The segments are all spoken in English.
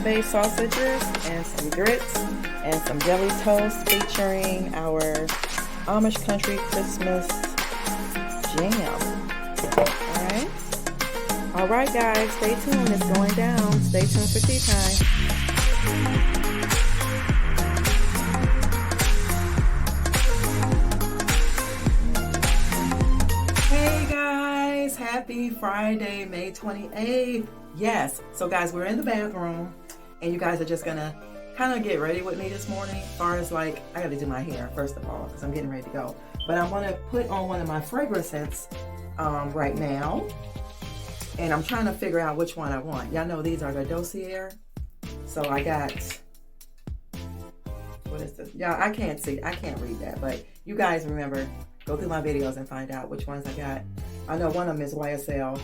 plant-based sausages and some grits and some jelly toast featuring our Amish country Christmas jam. Alright guys, stay tuned. It's going down. Stay tuned for tea time. Hey guys, happy Friday, May 28th. Yes, so guys, we're in the bathroom and you guys are just gonna kind of get ready with me this morning. As far as like, I gotta do my hair first of all because I'm getting ready to go. But I want to put on one of my fragrances right now. And I'm trying to figure out which one I want. Y'all know these are the Dossier. So I got, what is this? Yeah, I can't read that. But you guys remember, go through my videos and find out which ones I got. I know one of them is YSL.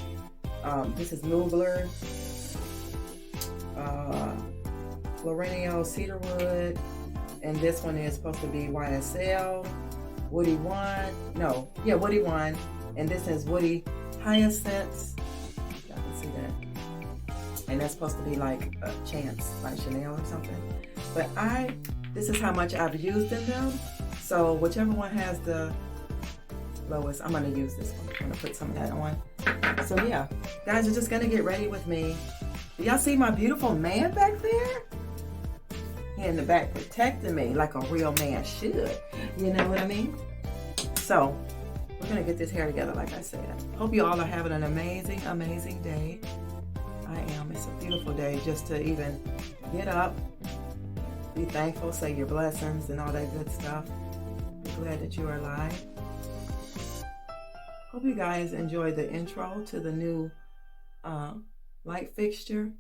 This is Mugler, Florenio Cedarwood, and this one is supposed to be YSL, Woody One, Woody One, and this is Woody Hyacinths. Y'all can see that. And that's supposed to be like a Chance by Chanel or something. But this is how much I've used in them. So whichever one has the lowest, I'm gonna use this one. I'm gonna put some of that on. So yeah, guys, you're just gonna get ready with me. Do y'all see my beautiful man back there? He in the back protecting me like a real man should. You know what I mean? So we're gonna get this hair together like I said. Hope you all are having an amazing, amazing day. I am. It's a beautiful day just to even get up, be thankful, say your blessings and all that good stuff. Be glad that you are alive. Hope you guys enjoyed the intro to the new light fixture.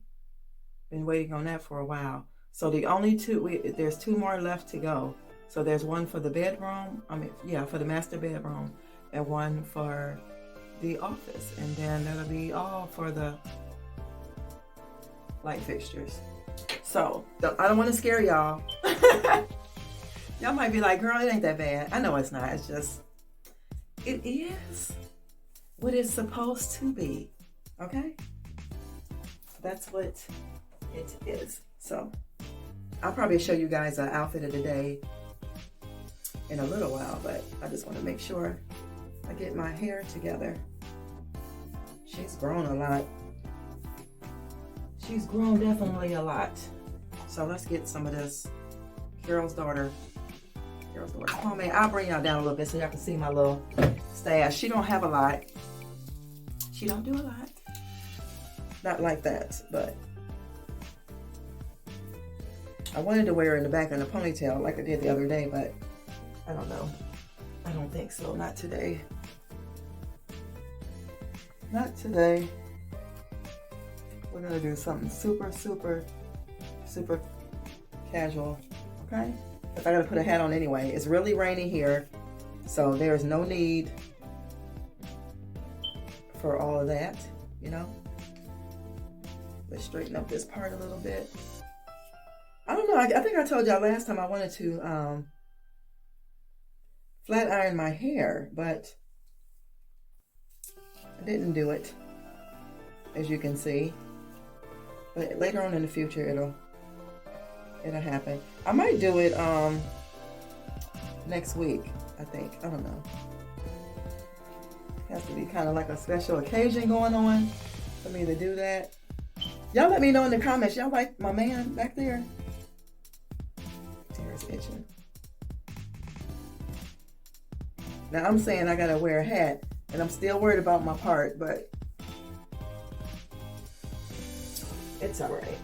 Been waiting on that for a while. So the only there's two more left to go. So there's one for the bedroom, for the master bedroom, and one for the office. And then that'll be all for the light fixtures. So I don't want to scare y'all. Y'all might be like, girl, it ain't that bad. I know it's not. It's just, it is what it's supposed to be. Okay? That's what it is. So I'll probably show you guys an outfit of the day in a little while, but I just want to make sure I get my hair together. She's grown a lot. She's grown definitely a lot. So let's get some of this Carol's daughter. Oh man, I'll bring y'all down a little bit so y'all can see my little stash. She don't have a lot. She don't do a lot. Not like that, but I wanted to wear her in the back in a ponytail like I did the other day, but I don't know. I don't think so. Not today. Not today. We're gonna do something super, super, super casual, okay? But I gotta put a hat on anyway. It's really rainy here, so there's no need for all of that, you know? Let's straighten up this part a little bit. I don't know, I think I told y'all last time I wanted to flat iron my hair, but I didn't do it, as you can see. But later on in the future, it'll happen. I might do it next week, I think. I don't know. It has to be kind of like a special occasion going on for me to do that. Y'all let me know in the comments. Y'all like my man back there? Tara's itching. Now I'm saying I gotta wear a hat, and I'm still worried about my part, but it's all right.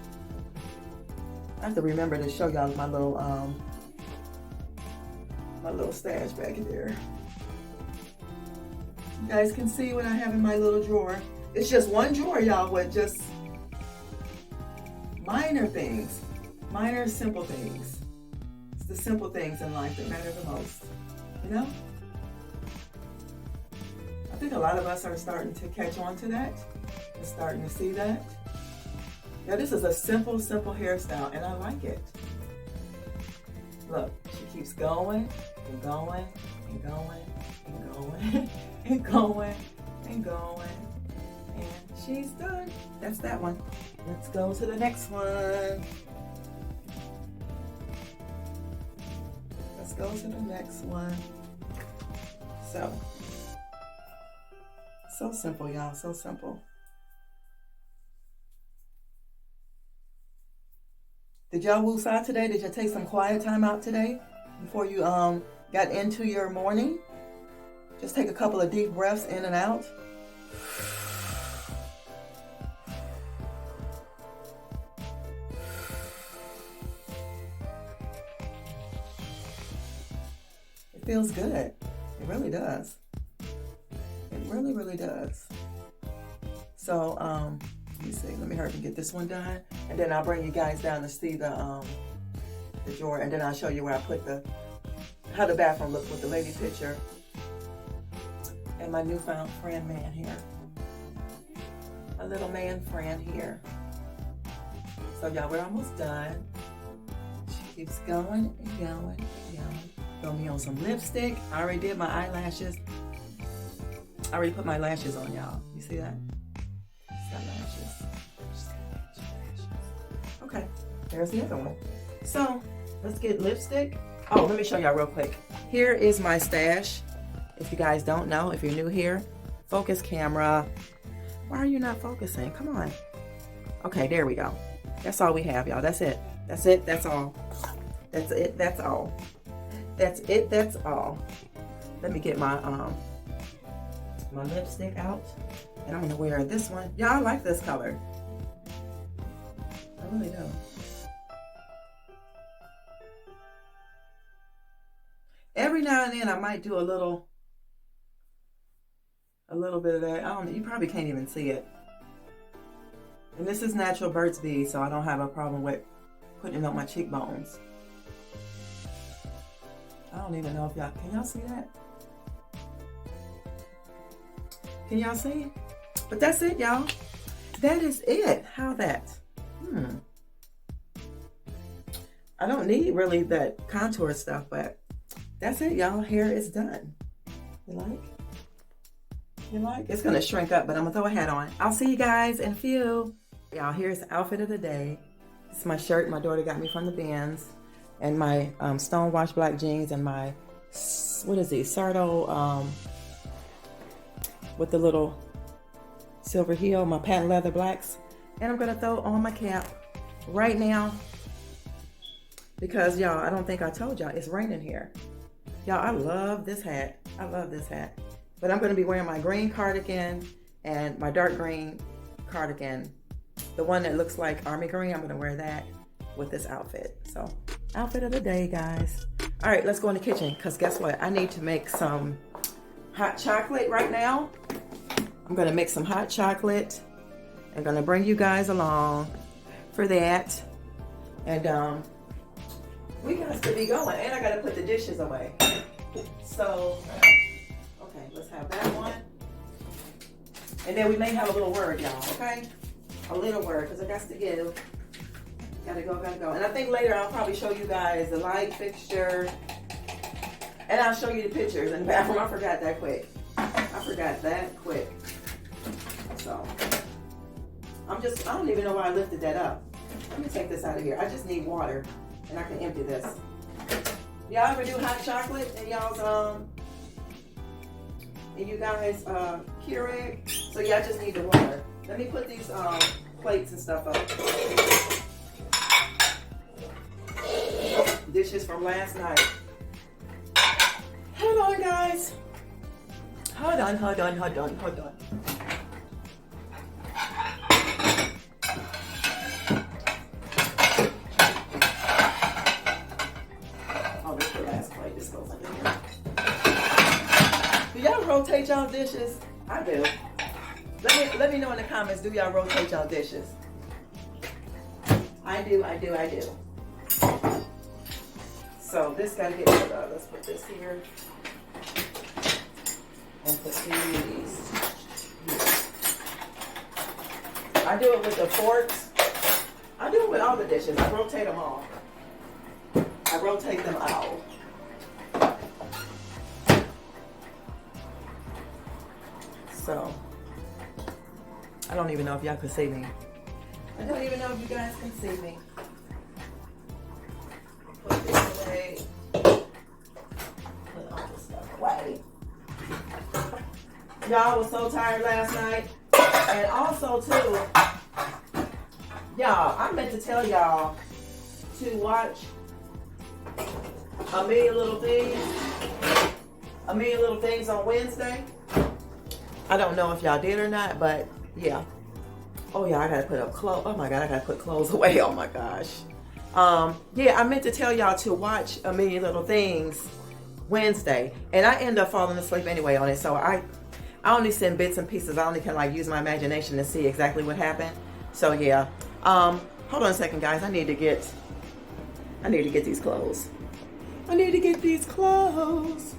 I have to remember to show y'all my little stash back there. You guys can see what I have in my little drawer. It's just one drawer, y'all, with just minor things, minor simple things. It's the simple things in life that matter the most, you know? I think a lot of us are starting to catch on to that. We're starting to see that. Yeah, this is a simple, simple hairstyle, and I like it. Look, she keeps going and going and going and going and going and going And she's done. That's that one. Let's go to the next one. Let's go to the next one. So simple, y'all, so simple. Did y'all woosah today? Did y'all take some quiet time out today before you got into your morning? Just take a couple of deep breaths in and out. It feels good. It really does. It really, really does. So, let me see. Let me hurry and get this one done, and then I'll bring you guys down to see the drawer, and then I'll show you where I put how the bathroom looks with the lady picture and my newfound friend man here, a little man friend here. So y'all, we're almost done. She keeps going and going and going. Throw me on some lipstick. I already did my eyelashes. I already put my lashes on, y'all. You see that? She's got lashes. Okay, there's the other one. So let's get lipstick. Oh, let me show y'all real quick. Here is my stash. If you guys don't know, if you're new here, focus camera. Why are you not focusing? Come on. Okay, there we go. That's all we have, y'all. That's it. That's it. That's all. That's it. That's all. That's it. That's all. Let me get my my lipstick out, and I'm gonna wear this one. Y'all, I like this color. I really do. Every now and then I might do a little bit of that. I don't know, you probably can't even see it. And this is natural Burt's Bees, so I don't have a problem with putting it on my cheekbones. I don't even know if y'all, can y'all see that? Can y'all see? But that's it, y'all. That is it. How that? I don't need really that contour stuff, but that's it, y'all. Hair is done. You like? You like? It's gonna shrink up, but I'm gonna throw a hat on. I'll see you guys in a few. Y'all, here's the outfit of the day. It's my shirt my daughter got me from the bins, and my stonewashed black jeans, and my, what is these? Sardo, with the little silver heel, my patent leather blacks. And I'm gonna throw on my cap right now because y'all, I don't think I told y'all, it's raining here. Y'all, I love this hat. I love this hat. But I'm gonna be wearing my green cardigan and my dark green cardigan. The one that looks like army green, I'm gonna wear that with this outfit. So, outfit of the day, guys. All right, let's go in the kitchen, because guess what? I need to make some hot chocolate right now. I'm gonna make some hot chocolate. I'm gonna bring you guys along for that. And we got to be going, and I gotta put the dishes away. So, okay, let's have that one. And then we may have a little word, y'all, okay? A little word, because I got to give. Gotta go, gotta go. And I think later I'll probably show you guys the light fixture. And I'll show you the pictures in the bathroom. I forgot that quick. So, I don't even know why I lifted that up. Let me take this out of here. I just need water, and I can empty this. Y'all ever do hot chocolate in y'all's, and you guys, Keurig? So yeah, I just need the water. Let me put these, plates and stuff up. Dishes from last night. Hold on, guys. Hold on. Oh, this is the last plate. This goes under here. Do y'all rotate y'all dishes? I do. Let me know in the comments, do y'all rotate y'all dishes? I do. So this gotta get rid of. Let's put this here. And put these. I do it with the forks. I do it with all the dishes. I rotate them all. I rotate them all. So I don't even know if y'all can see me. I don't even know if you guys can see me. Put this away. Put all this stuff away. Y'all was so tired last night. And also too, y'all, I meant to tell y'all to watch A Million Little Things on Wednesday. I don't know if y'all did or not, but yeah. Oh yeah, I gotta put up clothes. Oh my god, I gotta put clothes away. Oh my gosh. Yeah, I meant to tell y'all to watch A Million Little Things Wednesday, and I end up falling asleep anyway on it. So I only send bits and pieces. I only can like use my imagination to see exactly what happened. So yeah. Hold on a second, guys. I need to get these clothes. I need to get these clothes.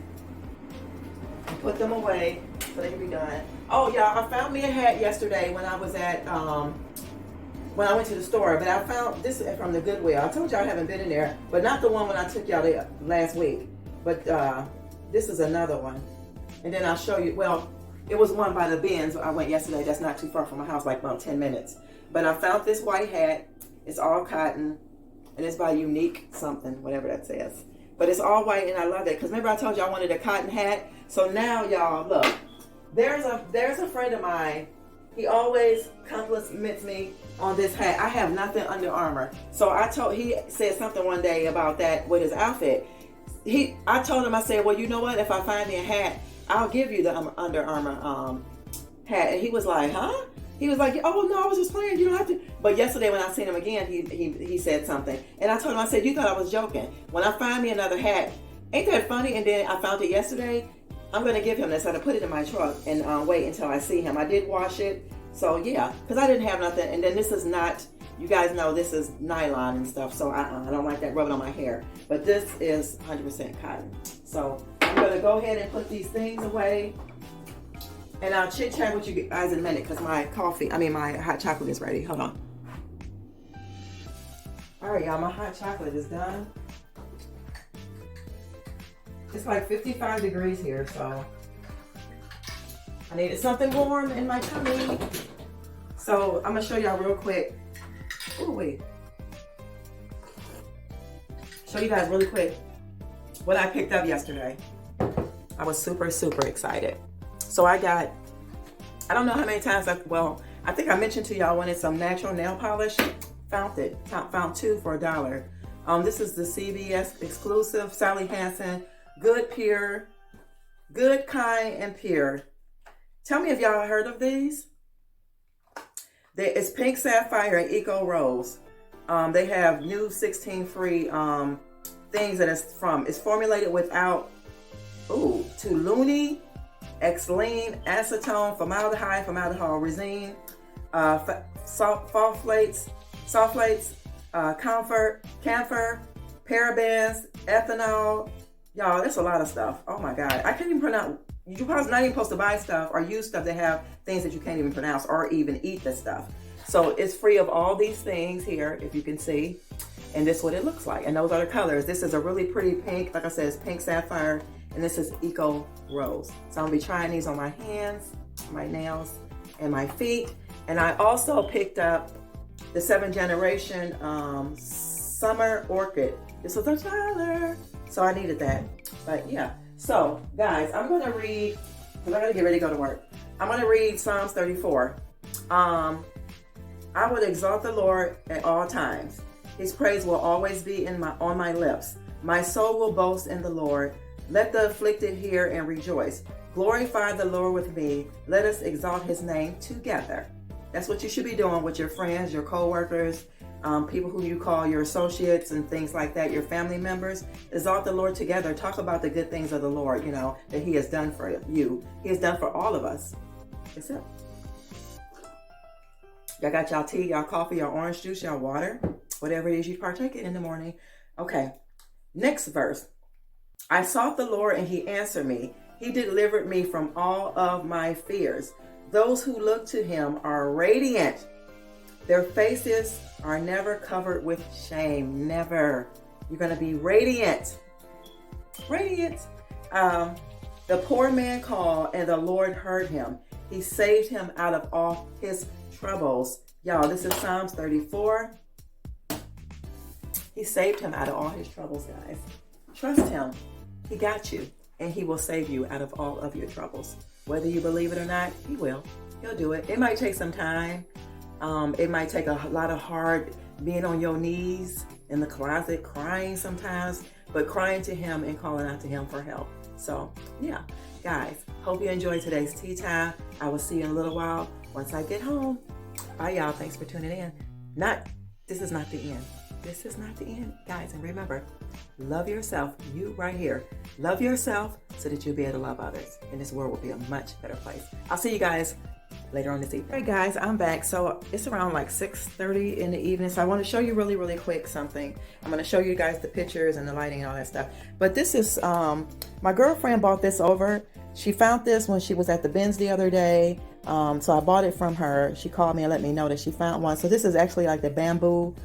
Put them away so they can be done. Oh, y'all, I found me a hat yesterday when I was at, when I went to the store. But I found this from the Goodwill. I told y'all I haven't been in there, but not the one when I took y'all there last week. But this is another one. And then I'll show you, well, it was one by the bins. I went yesterday. That's not too far from my house, like about 10 minutes. But I found this white hat. It's all cotton. And it's by Unique something, whatever that says. But it's all white, and I love it. Because remember I told you I wanted a cotton hat? So now, y'all, look. There's a friend of mine. He always compliments me on this hat. I have nothing Under Armour. So he said something one day about that with his outfit. I told him, I said, well, you know what? If I find me a hat, I'll give you the Under Armour hat. And he was like, huh? He was like, oh no, I was just playing. You don't have to. But yesterday when I seen him again, he said something. And I told him, I said, you thought I was joking. When I find me another hat, ain't that funny? And then I found it yesterday. I'm going to give him this. I'm going to put it in my truck and wait until I see him. I did wash it. So yeah, because I didn't have nothing. And then this is not, you guys know this is nylon and stuff. So I don't like that rubbing on my hair. But this is 100% cotton. So I'm going to go ahead and put these things away. And I'll chit chat with you guys in a minute because my hot chocolate is ready. Hold on. All right, y'all, my hot chocolate is done. It's like 55 degrees here, so I needed something warm in my tummy. So I'm gonna show y'all real quick. Oh, wait. Show you guys really quick what I picked up yesterday. I was super, super excited. So I don't know how many times I think I mentioned to y'all I wanted some natural nail polish. Found two for $1. This is the CVS exclusive, Sally Hansen, Good, Kind, and Pure. Tell me if y'all heard of these. It's Pink Sapphire and Eco Rose. They have new 16 free things that it's formulated without toluene, xylene, acetone, formaldehyde, resin, sulfates, camphor, parabens, ethanol. Y'all, that's a lot of stuff. Oh my God. I can't even pronounce. You're probably not even supposed to buy stuff or use stuff that have things that you can't even pronounce or even eat the stuff. So it's free of all these things here, if you can see. And this is what it looks like. And those are the colors. This is a really pretty pink. Like I said, it's Pink Sapphire. And this is Eco Rose. So I'm going to be trying these on my hands, my nails, and my feet. And I also picked up the 7th Generation Summer Orchid. This was $1. So I needed that. But yeah. So guys, I'm going to read, because I got to get ready to go to work. I'm going to read Psalms 34. I would exalt the Lord at all times. His praise will always be on my lips. My soul will boast in the Lord. Let the afflicted hear and rejoice. Glorify the Lord with me. Let us exalt his name together. That's what you should be doing with your friends, your co-workers, people who you call your associates and things like that, your family members. Exalt the Lord together. Talk about the good things of the Lord, that he has done for you. He has done for all of us. That's it. Y'all got y'all tea, y'all coffee, y'all orange juice, y'all water, whatever it is you partake in the morning. Okay, next verse. I sought the Lord and he answered me. He delivered me from all of my fears. Those who look to him are radiant. Their faces are never covered with shame. Never. You're going to be radiant. Radiant. The poor man called and the Lord heard him. He saved him out of all his troubles. Y'all, this is Psalms 34. He saved him out of all his troubles, guys. Trust him. He got you, and he will save you out of all of your troubles. Whether you believe it or not, he will. He'll do it. It might take some time. It might take a lot of hard being on your knees in the closet, crying sometimes, but crying to him and calling out to him for help. So, yeah, guys, hope you enjoyed today's tea time. I will see you in a little while once I get home. Bye, y'all. Thanks for tuning in. This is not the end. This is not the end, guys. And remember, love yourself. You right here. Love yourself so that you'll be able to love others. And this world will be a much better place. I'll see you guys later on this evening. Hey guys, I'm back. So it's around like 6:30 in the evening. So I want to show you really quick something. I'm going to show you guys the pictures and the lighting and all that stuff. But this is, my girlfriend bought this over. She found this when she was at the bins the other day. So I bought it from her. She called me and let me know that she found one. So this is actually like the bamboo,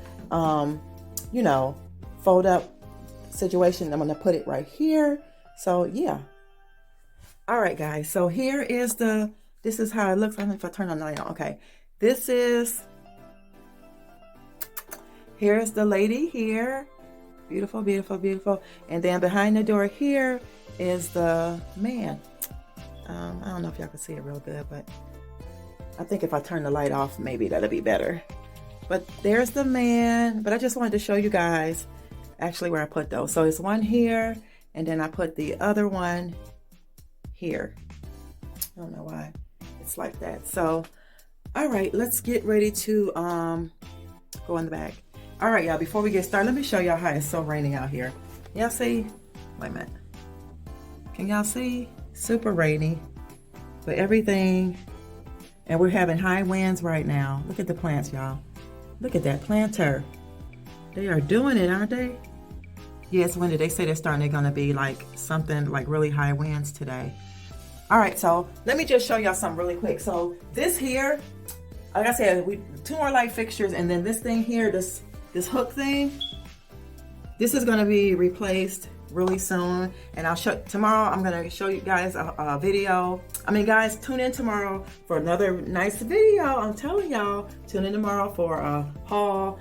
you know, fold up situation. I'm going to put it right here. So yeah. All right, guys. So here is this is how it looks. I don't know if I turn on the light on. Okay. Here's the lady here. Beautiful, beautiful, beautiful. And then behind the door here is the man. I don't know if y'all can see it real good, but I think if I turn the light off, maybe that'll be better. But there's the man. But I just wanted to show you guys actually where I put those. So it's one here, and then I put the other one here. I don't know why it's like that. So, all right, let's get ready to go in the back. All right, y'all, before we get started, let me show y'all how it's so raining out here. Y'all see? Wait a minute. Can y'all see? Super rainy, but everything, and we're having high winds right now. Look at the plants, y'all. Look at that planter. They are doing it, aren't they? Yeah, it's windy. They say they're gonna be like something like really high winds today. All right, so let me just show y'all something really quick. So this here, like I said, two more light fixtures, and then this thing here, this hook thing, this is gonna be replaced really soon, and tomorrow I'm gonna show you guys a video. I mean, guys, tune in tomorrow for another nice video. I'm telling y'all, tune in tomorrow for a haul,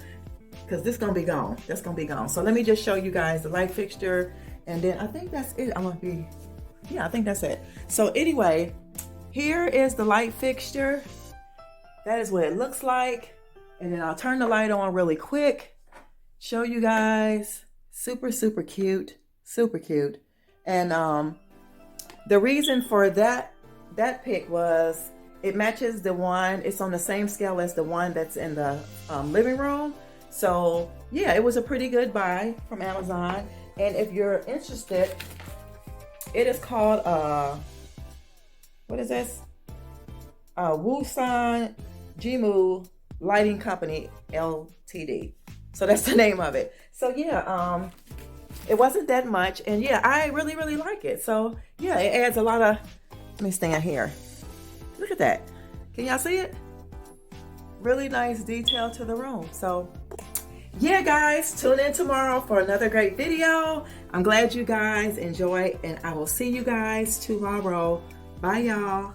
because this gonna be gone. That's gonna be gone. So let me just show you guys the light fixture, and then I think that's it. I think that's it. So anyway, here is the light fixture. That is what it looks like, and then I'll turn the light on really quick, show you guys. Super cute. Super cute. And the reason for that pick was it matches the one, it's on the same scale as the one that's in the living room. So yeah, it was a pretty good buy from Amazon. And if you're interested, it is called what is this? Woosan Jimu Lighting Company Ltd. So that's the name of it. So yeah, it wasn't that much, and yeah, I really like it. So yeah, it adds a lot of, let me stand here. Look at that. Can y'all see it? Really nice detail to the room. So yeah, guys, tune in tomorrow for another great video. I'm glad you guys enjoy, and I will see you guys tomorrow. Bye, y'all.